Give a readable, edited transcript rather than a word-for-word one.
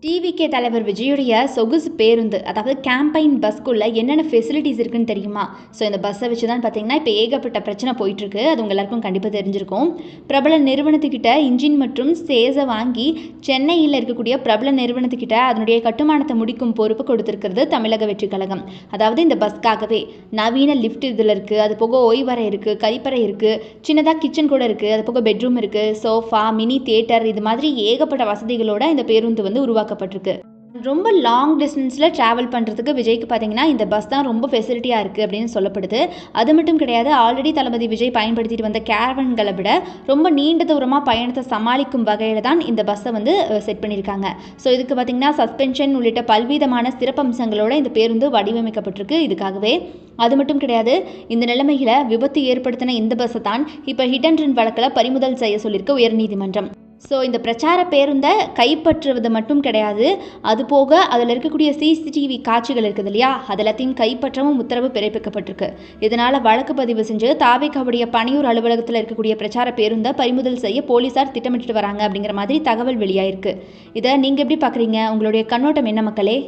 TVK தலைவர் விஜயுடைய சொகுசு பேருந்து, அதாவது கேம்பெயின் பஸ்க்குள்ள என்னென்ன ஃபெசிலிட்டிஸ் இருக்குன்னு தெரியுமா? ஸோ இந்த பஸ்ஸை வச்சு தான் பார்த்தீங்கன்னா, இப்போ ஏகப்பட்ட பிரச்சனை போயிட்டுருக்கு. அது உங்க எல்லாருக்கும் கண்டிப்பாக தெரிஞ்சிருக்கும். பிரபல நிறுவனத்துக்கிட்ட இன்ஜின் மற்றும் சேஸை வாங்கி சென்னையில் இருக்கக்கூடிய பிரபல நிறுவனத்துக்கிட்ட அதனுடைய கட்டுமானத்தை முடிக்கும் பொறுப்பு கொடுத்துருக்கிறது தமிழக வெற்றி கழகம். அதாவது இந்த பஸ்க்காகவே நவீன லிஃப்ட் இதில் இருக்குது, அது போக ஓய்வறை இருக்குது, கழிப்பறை இருக்குது, சின்னதாக கிச்சன் கூட இருக்குது, அது போக பெட்ரூம் இருக்குது, சோஃபா, மினி தியேட்டர், இது மாதிரி ஏகப்பட்ட வசதிகளோட இந்த பேருந்து வந்து உருவாக்கப்பட்டிருக்கு. ரொம்ப லாங் டிஸ்டன்ஸில் ட்ராவல் பண்ணுறதுக்கு விஜய்க்கு பார்த்தீங்கன்னா இந்த பஸ் தான் ரொம்ப ஃபெசிலிட்டியாக இருக்குது அப்படின்னு சொல்லப்படுது. அது மட்டும் கிடையாது, ஆல்ரெடி தளபதி விஜய் பயன்படுத்திட்டு வந்த கேரவன்களை விட ரொம்ப நீண்ட தூரமாக பயணத்தை சமாளிக்கும் வகையில் தான் இந்த பஸ்ஸை வந்து செட் பண்ணியிருக்காங்க. ஸோ இதுக்கு பார்த்தீங்கன்னா சஸ்பென்ஷன் உள்ளிட்ட பல்விதமான சிறப்பம்சங்களோட இந்த பேருந்து வடிவமைக்கப்பட்டிருக்கு இதுக்காகவே. அது மட்டும் கிடையாது, இந்த நிலைமையில் விபத்து ஏற்படுத்தின இந்த பஸ்ஸை தான் இப்போ ஹிட் அண்ட் ரன் வழக்கில் பறிமுதல் செய்ய சொல்லியிருக்கு உயர்நீதிமன்றம். ஸோ இந்த பிரச்சார பேருந்தை கைப்பற்றுவது மட்டும் கிடையாது, அது போக அதில் இருக்கக்கூடிய சிசிடிவி காட்சிகள் இருக்குது இல்லையா, அது எல்லாத்தையும் கைப்பற்றவும் உத்தரவு பிறப்பிக்கப்பட்டிருக்கு. இதனால் வழக்கு பதிவு செஞ்சு தாவேகாவுடைய பணியூர் அலுவலகத்தில் இருக்கக்கூடிய பிரச்சார பேருந்தை பறிமுதல் செய்ய போலீஸார் திட்டமிட்டு வராங்க அப்படிங்கிற மாதிரி தகவல் வெளியாயிருக்கு. இதை நீங்கள் எப்படி பார்க்குறீங்க? உங்களுடைய கண்ணோட்டம் என்ன மக்களே?